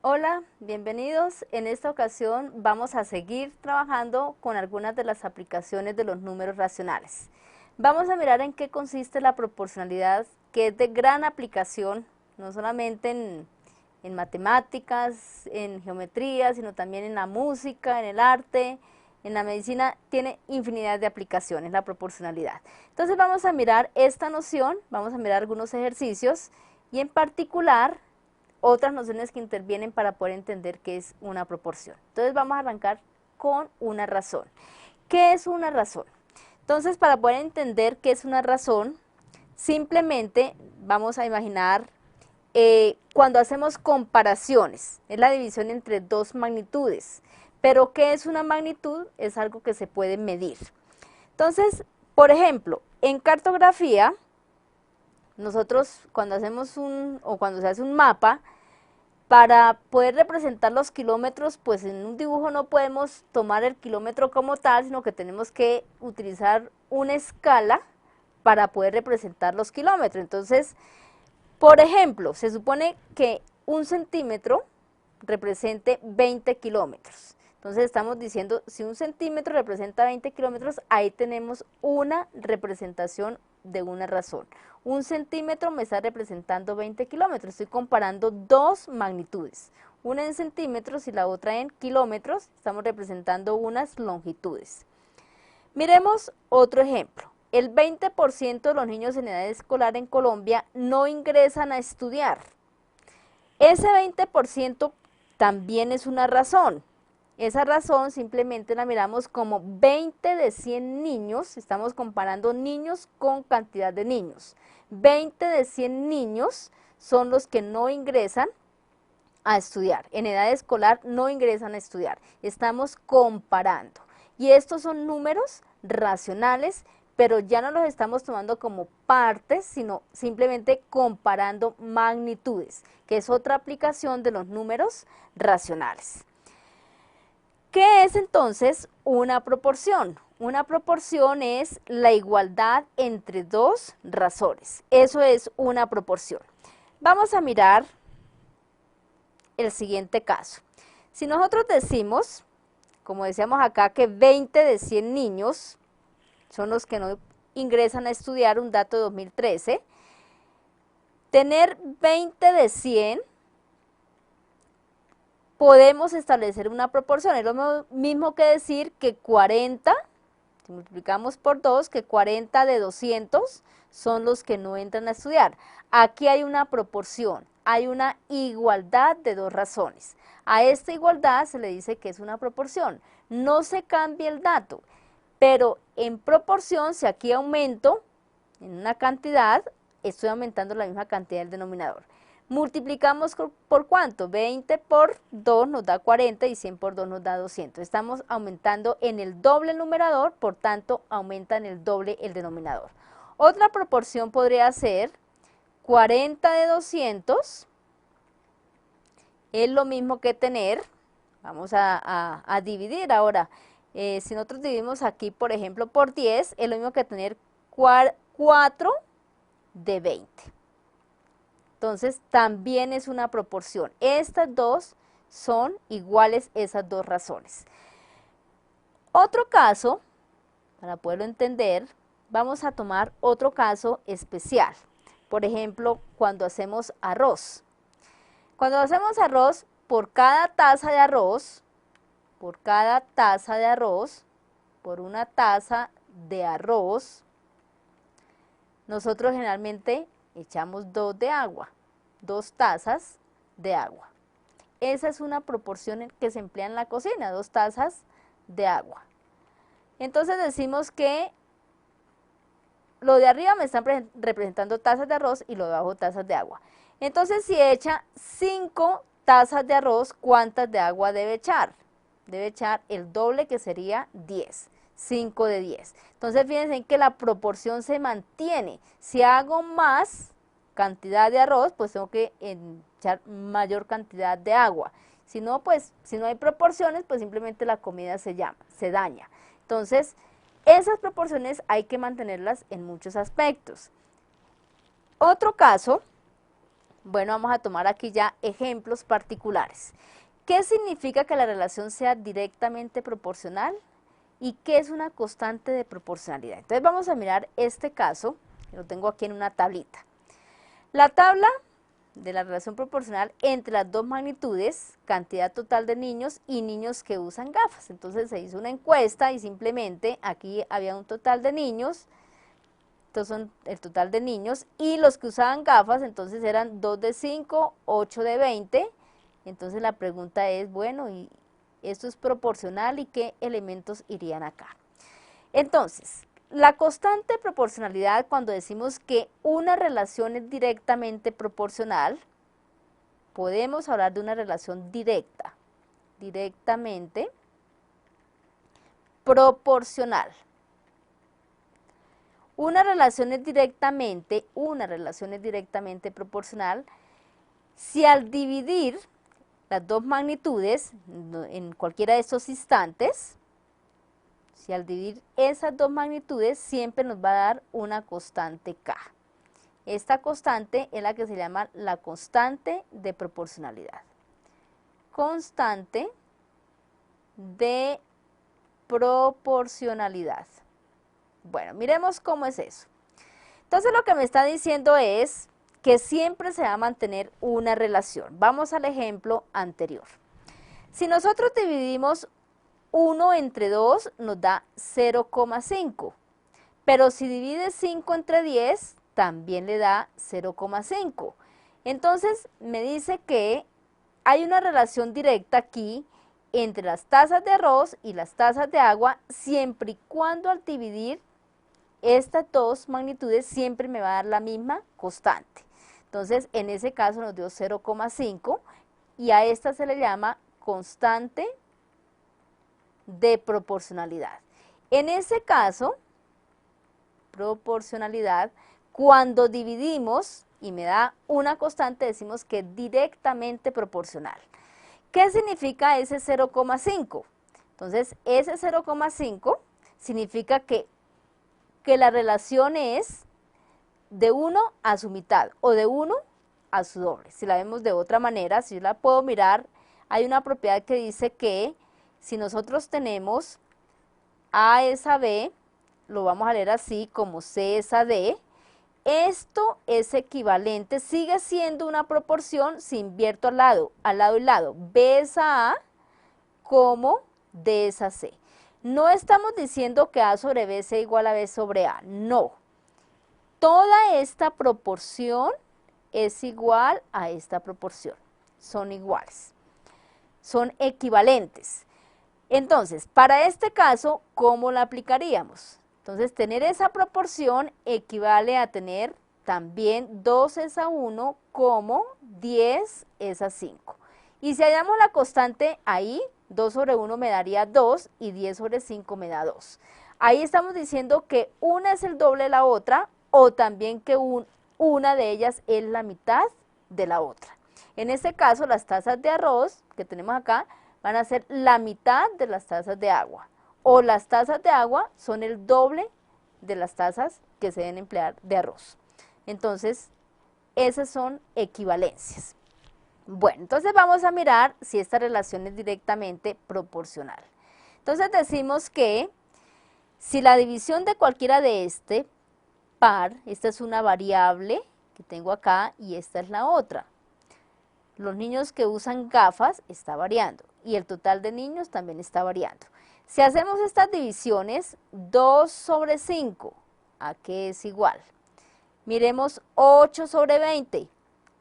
Hola, bienvenidos. En esta ocasión vamos a seguir trabajando con algunas de las aplicaciones de los números racionales. Vamos a mirar en qué consiste la proporcionalidad, que es de gran aplicación, no solamente en matemáticas, en geometría, sino también en la música, en el arte, en la medicina, tiene infinidad de aplicaciones la proporcionalidad. Entonces vamos a mirar esta noción, vamos a mirar algunos ejercicios y en particular otras nociones que intervienen para poder entender qué es una proporción. Entonces vamos a arrancar con una razón. ¿Qué es una razón? Entonces, para poder entender qué es una razón, simplemente vamos a imaginar cuando hacemos comparaciones, es la división entre dos magnitudes. Pero ¿qué es una magnitud? Es algo que se puede medir. Entonces, por ejemplo, en cartografía, nosotros cuando hacemos cuando se hace un mapa, para poder representar los kilómetros, pues en un dibujo no podemos tomar el kilómetro como tal, sino que tenemos que utilizar una escala para poder representar los kilómetros. Entonces, por ejemplo, se supone que un centímetro represente 20 kilómetros. Entonces estamos diciendo, si un centímetro representa 20 kilómetros, ahí tenemos una representación de una razón. Un centímetro me está representando 20 kilómetros, estoy comparando dos magnitudes, una en centímetros y la otra en kilómetros, estamos representando unas longitudes. Miremos otro ejemplo. El 20% de los niños en edad escolar en Colombia no ingresan a estudiar. Ese 20% también es una razón. Esa razón simplemente la miramos como 20 de 100 niños, estamos comparando niños con cantidad de niños. 20 de 100 niños son los que no ingresan a estudiar, en edad escolar no ingresan a estudiar, estamos comparando. Y estos son números racionales, pero ya no los estamos tomando como partes, sino simplemente comparando magnitudes, que es otra aplicación de los números racionales. ¿Qué es entonces una proporción? Una proporción es la igualdad entre dos razones. Eso es una proporción. Vamos a mirar el siguiente caso. Si nosotros decimos, como decíamos acá, que 20 de 100 niños son los que no ingresan a estudiar, un dato de 2013, tener 20 de 100 podemos establecer una proporción, es lo mismo que decir que 40, si multiplicamos por 2, que 40 de 200 son los que no entran a estudiar. Aquí hay una proporción, hay una igualdad de dos razones. A esta igualdad se le dice que es una proporción. No se cambia el dato, pero en proporción, si aquí aumento en una cantidad, estoy aumentando la misma cantidad del denominador. Multiplicamos por ¿cuánto? 20 por 2 nos da 40 y 100 por 2 nos da 200. Estamos aumentando en el doble el numerador, por tanto aumenta en el doble el denominador. Otra proporción podría ser 40 de 200, es lo mismo que tener, vamos a dividir ahora, si nosotros dividimos aquí por ejemplo por 10, es lo mismo que tener 4 de 20. Entonces, también es una proporción. Estas dos son iguales, esas dos razones. Otro caso, para poderlo entender, vamos a tomar otro caso especial. Por ejemplo, cuando hacemos arroz. Cuando hacemos arroz, por cada taza de arroz, por una taza de arroz, nosotros generalmente echamos 2 de agua, 2 tazas de agua. Esa es una proporción que se emplea en la cocina, 2 tazas de agua. Entonces decimos que lo de arriba me están representando tazas de arroz y lo de abajo tazas de agua. Entonces si echa 5 tazas de arroz, ¿cuántas de agua debe echar? Debe echar el doble, que sería 10. 5 de 10. Entonces fíjense que la proporción se mantiene. Si hago más cantidad de arroz, pues tengo que echar mayor cantidad de agua. Si no, pues, si no hay proporciones, pues simplemente la comida se daña. Entonces, esas proporciones hay que mantenerlas en muchos aspectos. Otro caso, Bueno, vamos a tomar aquí ya ejemplos particulares. ¿Qué significa que la relación sea directamente proporcional? ¿Y qué es una constante de proporcionalidad? Entonces vamos a mirar este caso, que lo tengo aquí en una tablita. La tabla de la relación proporcional entre las dos magnitudes, cantidad total de niños y niños que usan gafas. Entonces se hizo una encuesta y simplemente aquí había un total de niños, estos son el total de niños, y los que usaban gafas, entonces eran 2 de 5, 8 de 20. Entonces la pregunta es, bueno, ¿y esto es proporcional y qué elementos irían acá? Entonces, la constante de proporcionalidad, cuando decimos que una relación es directamente proporcional, podemos hablar de una relación directa, directamente proporcional. Una relación es directamente proporcional si al dividir las dos magnitudes en cualquiera de estos instantes, si al dividir esas dos magnitudes siempre nos va a dar una constante K. Esta constante es la que se llama la constante de proporcionalidad. Constante de proporcionalidad. Bueno, miremos cómo es eso. Entonces lo que me está diciendo es que siempre se va a mantener una relación. Vamos al ejemplo anterior. Si nosotros dividimos 1 entre 2 nos da 0,5, pero si divide 5 entre 10 también le da 0,5. Entonces me dice que hay una relación directa aquí entre las tazas de arroz y las tazas de agua, siempre y cuando al dividir estas dos magnitudes siempre me va a dar la misma constante. Entonces en ese caso nos dio 0,5 y a esta se le llama constante de proporcionalidad. En ese caso, proporcionalidad, cuando dividimos y me da una constante, decimos que es directamente proporcional. ¿Qué significa ese 0,5? Entonces, ese 0,5 significa que la relación es de 1 a su mitad o de 1 a su doble. Si la vemos de otra manera, si yo la puedo mirar, hay una propiedad que dice que si nosotros tenemos A es a B, lo vamos a leer así como C es a D, esto es equivalente, sigue siendo una proporción si invierto al lado y lado, B es a A como D es a C. No estamos diciendo que A sobre B sea igual a B sobre A, no. Toda esta proporción es igual a esta proporción, son iguales, son equivalentes. Entonces, para este caso, ¿cómo la aplicaríamos? Entonces, tener esa proporción equivale a tener también 2 es a 1 como 10 es a 5. Y si hallamos la constante ahí, 2 sobre 1 me daría 2 y 10 sobre 5 me da 2. Ahí estamos diciendo que una es el doble de la otra o también que una de ellas es la mitad de la otra. En este caso, las tazas de arroz que tenemos acá van a ser la mitad de las tazas de agua, o las tazas de agua son el doble de las tazas que se deben emplear de arroz. Entonces, esas son equivalencias. Bueno, entonces vamos a mirar si esta relación es directamente proporcional. Entonces decimos que si la división de cualquiera de este par, esta es una variable que tengo acá y esta es la otra. Los niños que usan gafas está variando y el total de niños también está variando. Si hacemos estas divisiones, 2 sobre 5, ¿a qué es igual? Miremos 8 sobre 20,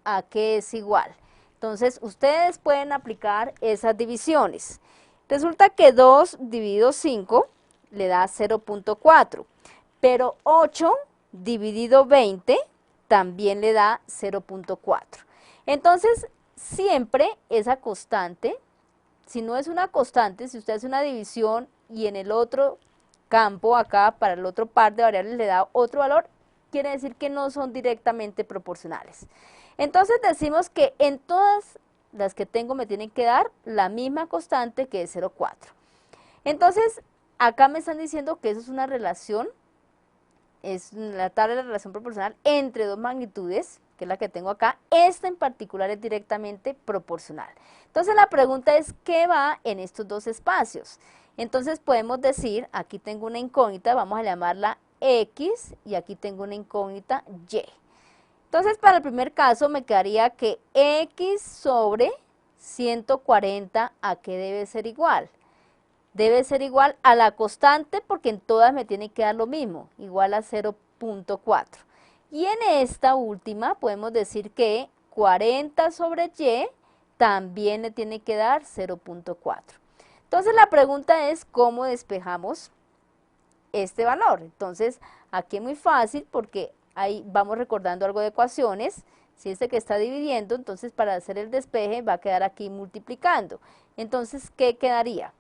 ¿a qué es igual? Entonces, ustedes pueden aplicar esas divisiones. Resulta que 2 dividido 5 le da 0,4, pero 8 dividido 20 también le da 0,4. Entonces, siempre esa constante, si no es una constante, si usted hace una división y en el otro campo, acá para el otro par de variables le da otro valor, quiere decir que no son directamente proporcionales. Entonces decimos que en todas las que tengo me tienen que dar la misma constante que es 0,4. Entonces, acá me están diciendo que eso es una relación es la tabla de la relación proporcional entre dos magnitudes, que es la que tengo acá. Esta en particular es directamente proporcional. Entonces la pregunta es, ¿qué va en estos dos espacios? Entonces podemos decir, aquí tengo una incógnita, vamos a llamarla X, y aquí tengo una incógnita Y. Entonces para el primer caso me quedaría que X sobre 140, ¿a qué debe ser igual? Debe ser igual a la constante, porque en todas me tiene que dar lo mismo, igual a 0.4. Y en esta última podemos decir que 40 sobre Y también le tiene que dar 0.4. Entonces la pregunta es, ¿cómo despejamos este valor? Entonces aquí es muy fácil, porque ahí vamos recordando algo de ecuaciones. Si este que está dividiendo, entonces para hacer el despeje va a quedar aquí multiplicando. Entonces, ¿qué quedaría?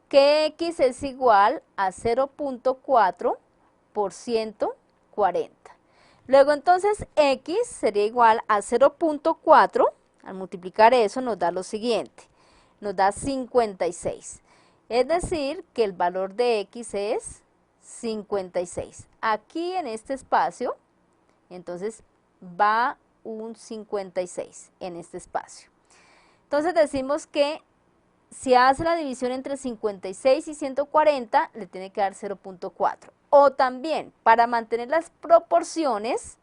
Que X es igual a 0.4 por 140. Luego entonces X sería igual a 0.4, al multiplicar eso nos da lo siguiente, nos da 56. Es decir, que el valor de X es 56. Aquí en este espacio, entonces va un 56 en este espacio. Entonces decimos que si hace la división entre 56 y 140, le tiene que dar 0.4. O también, para mantener las proporciones,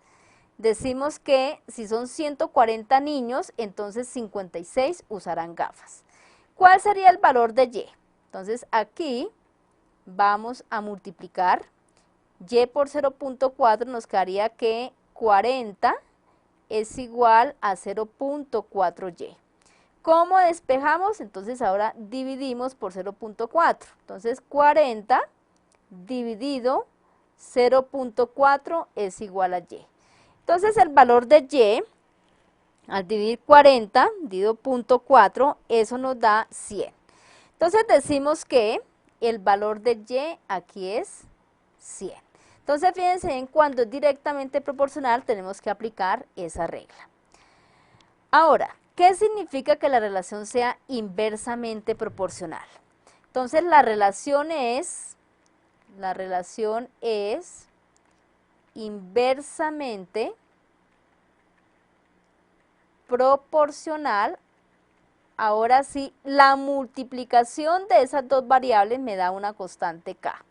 decimos que si son 140 niños, entonces 56 usarán gafas. ¿Cuál sería el valor de Y? Entonces aquí vamos a multiplicar. Y por 0.4 nos quedaría que 40 es igual a 0.4Y. ¿Cómo despejamos? Entonces ahora dividimos por 0.4. Entonces 40 dividido 0.4 es igual a Y. Entonces el valor de Y, al dividir 40 dividido 0.4, eso nos da 100. Entonces decimos que el valor de Y aquí es 100. Entonces fíjense bien, cuando es directamente proporcional tenemos que aplicar esa regla. Ahora, ¿qué significa que la relación sea inversamente proporcional? Entonces la relación es inversamente proporcional. Ahora sí, la multiplicación de esas dos variables me da una constante K.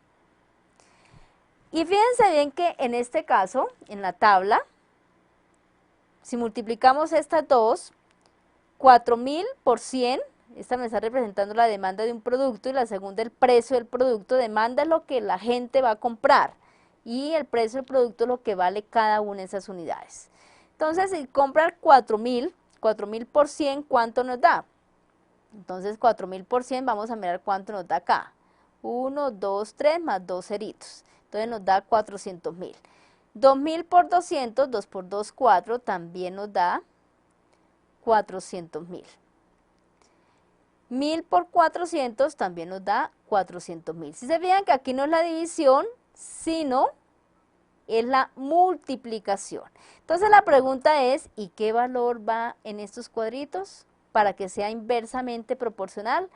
Y fíjense bien que en este caso, en la tabla, si multiplicamos estas dos, 4.000 por 100, esta me está representando la demanda de un producto, y la segunda el precio del producto. Demanda es lo que la gente va a comprar, y el precio del producto es lo que vale cada una de esas unidades. Entonces, si comprar 4.000 por 100, ¿cuánto nos da? Entonces 4.000 por 100, vamos a mirar cuánto nos da acá. 1, 2, 3 más 2 ceritos. Entonces nos da 400.000. 2.000 por 200, 2 por 2, 4, también nos da 400.000. 1.000 por 400 también nos da 400.000. Si se fijan que aquí no es la división, sino es la multiplicación. Entonces la pregunta es, ¿y qué valor va en estos cuadritos para que sea inversamente proporcional?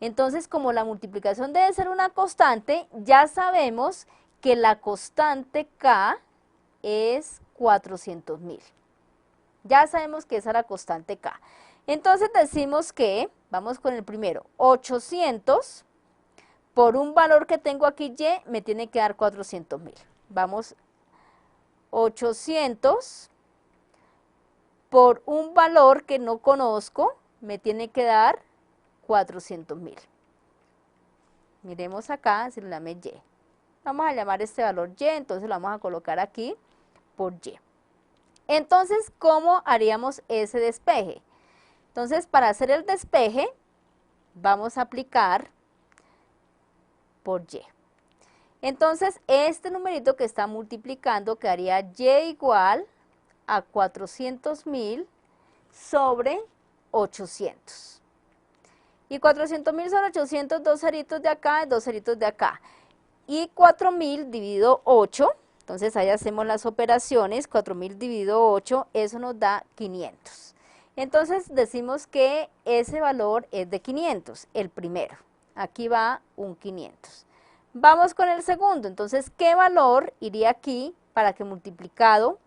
Entonces, como la multiplicación debe ser una constante, ya sabemos que la constante K es 400.000. Ya sabemos que esa es la constante K. Entonces decimos que, vamos con el primero, 800 por un valor que tengo aquí Y me tiene que dar 400.000. Vamos, 800 por un valor que no conozco me tiene que dar 400.000. Miremos acá, si le damos Y. Vamos a llamar este valor Y, entonces lo vamos a colocar aquí por Y. Entonces, ¿cómo haríamos ese despeje? Entonces, para hacer el despeje, vamos a aplicar por Y. Entonces, este numerito que está multiplicando quedaría Y igual a 400.000 sobre 800. Y 400.000 sobre 800, dos ceritos de acá, dos ceritos de acá. Y 4.000 dividido 8, entonces ahí hacemos las operaciones, 4.000 dividido 8, eso nos da 500. Entonces decimos que ese valor es de 500, el primero. Aquí va un 500. Vamos con el segundo, entonces, ¿qué valor iría aquí para que multiplicado?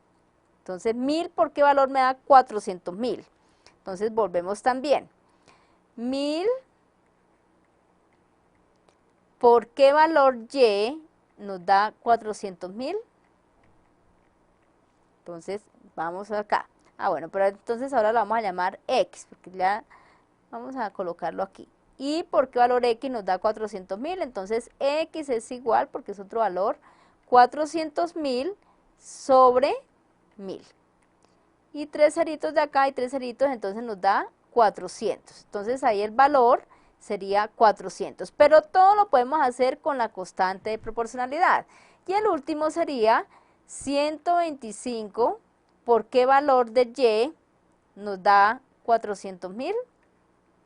Entonces, 1000, ¿por qué valor me da 400.000? Entonces, volvemos también. 1000, ¿por qué valor Y nos da 400.000? Entonces, vamos acá. Bueno, pero entonces ahora lo vamos a llamar X, porque ya vamos a colocarlo aquí. ¿Y por qué valor X nos da 400.000? Entonces, X es igual, porque es otro valor, 400.000 sobre 1000. Y 3 ceritos de acá y 3 ceritos, entonces nos da 400. Entonces, ahí el valor sería 400. Pero todo lo podemos hacer con la constante de proporcionalidad. Y el último sería 125, ¿por qué valor de Y nos da 400.000?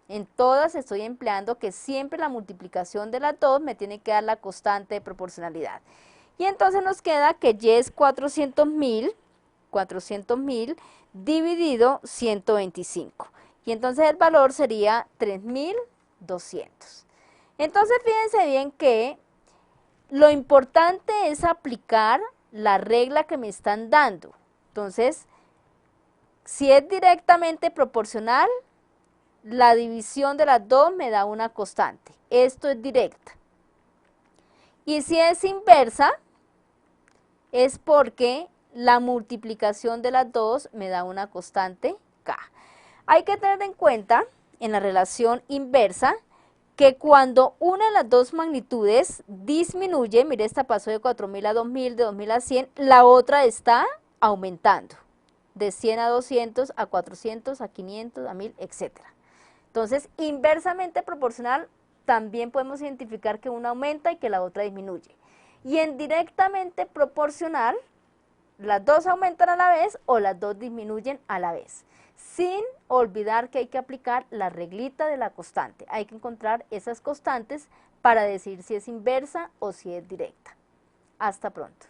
En todas estoy empleando que siempre la multiplicación de las dos me tiene que dar la constante de proporcionalidad. Y entonces nos queda que Y es 400.000 dividido 125. Y entonces el valor sería 3.200. Entonces fíjense bien que lo importante es aplicar la regla que me están dando. Entonces, si es directamente proporcional, la división de las dos me da una constante. Esto es directa. Y si es inversa, es porque la multiplicación de las dos me da una constante K. Hay que tener en cuenta en la relación inversa que cuando una de las dos magnitudes disminuye, mire, esta pasó de 4.000 a 2.000, de 2.000 a 100, la otra está aumentando, de 100 a 200, a 400, a 500, a 1000, etc. Entonces, inversamente proporcional, también podemos identificar que una aumenta y que la otra disminuye. Y en directamente proporcional, las dos aumentan a la vez o las dos disminuyen a la vez, sin olvidar que hay que aplicar la reglita de la constante. Hay que encontrar esas constantes para decir si es inversa o si es directa. Hasta pronto.